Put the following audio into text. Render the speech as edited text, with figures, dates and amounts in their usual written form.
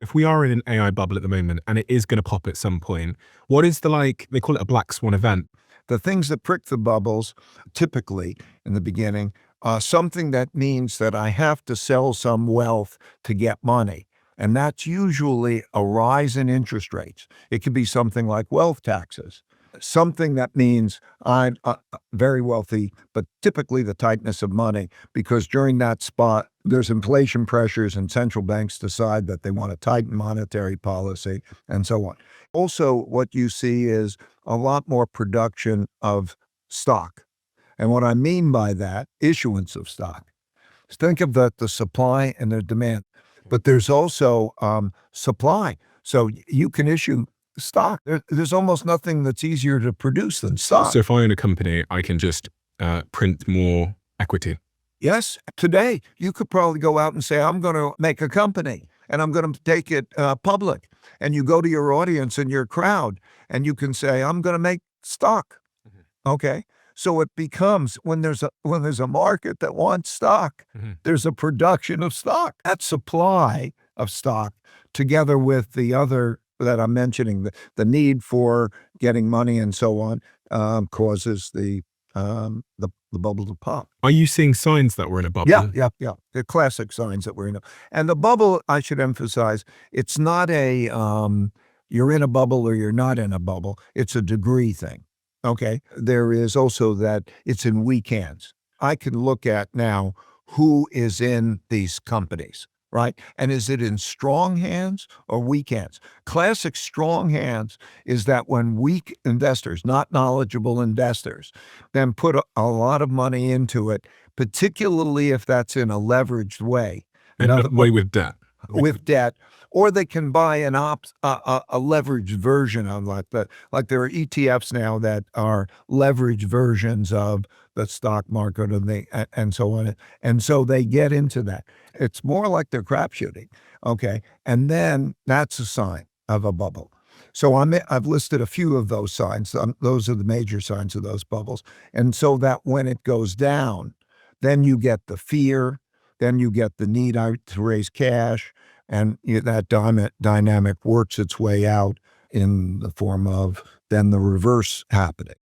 If we are in an AI bubble at the moment and it is going to pop at some point, what is the they call it a black swan event. The things that prick the bubbles, typically in the beginning, something that means that I have to sell some wealth to get money. And that's usually a rise in interest rates. It could be something like wealth taxes, something that means I'm very wealthy, but typically the tightness of money, because during that spot, there's inflation pressures and central banks decide that they want to tighten monetary policy and so on. Also, what you see is a lot more production of stock. And what I mean by that, issuance of stock. Think of the supply and the demand, but there's also supply. So you can issue stock. There's almost nothing that's easier to produce than stock. So if I own a company, I can just print more equity. Yes, today you could probably go out and say, I'm going to make a company and I'm going to take it public. And you go to your audience and your crowd and you can say, I'm going to make stock. Okay. So it becomes when there's a market that wants stock, there's a production of stock. That supply of stock, together with the other that I'm mentioning, the need for getting money and so on, causes the bubble to pop. Are you seeing signs that we're in a bubble? Yeah. The classic signs that we're in. And the bubble, I should emphasize, it's not a you're in a bubble or you're not in a bubble. It's a degree thing. Okay. There is also that it's in weak hands. I can look at now who is in these companies, right? And is it in strong hands or weak hands? Classic strong hands is that when weak investors, not knowledgeable investors, then put a lot of money into it, particularly if that's in a leveraged way. Another way with debt. With debt, or they can buy a leveraged version of that. Like there are ETFs now that are leveraged versions of the stock market and so on. And so they get into that. It's more like they're crap shooting. Okay. And then that's a sign of a bubble. So I've listed a few of those signs. Those are the major signs of those bubbles. And so that when it goes down, then you get the fear, then you get the need to raise cash, and that dynamic works its way out in the form of then the reverse happening.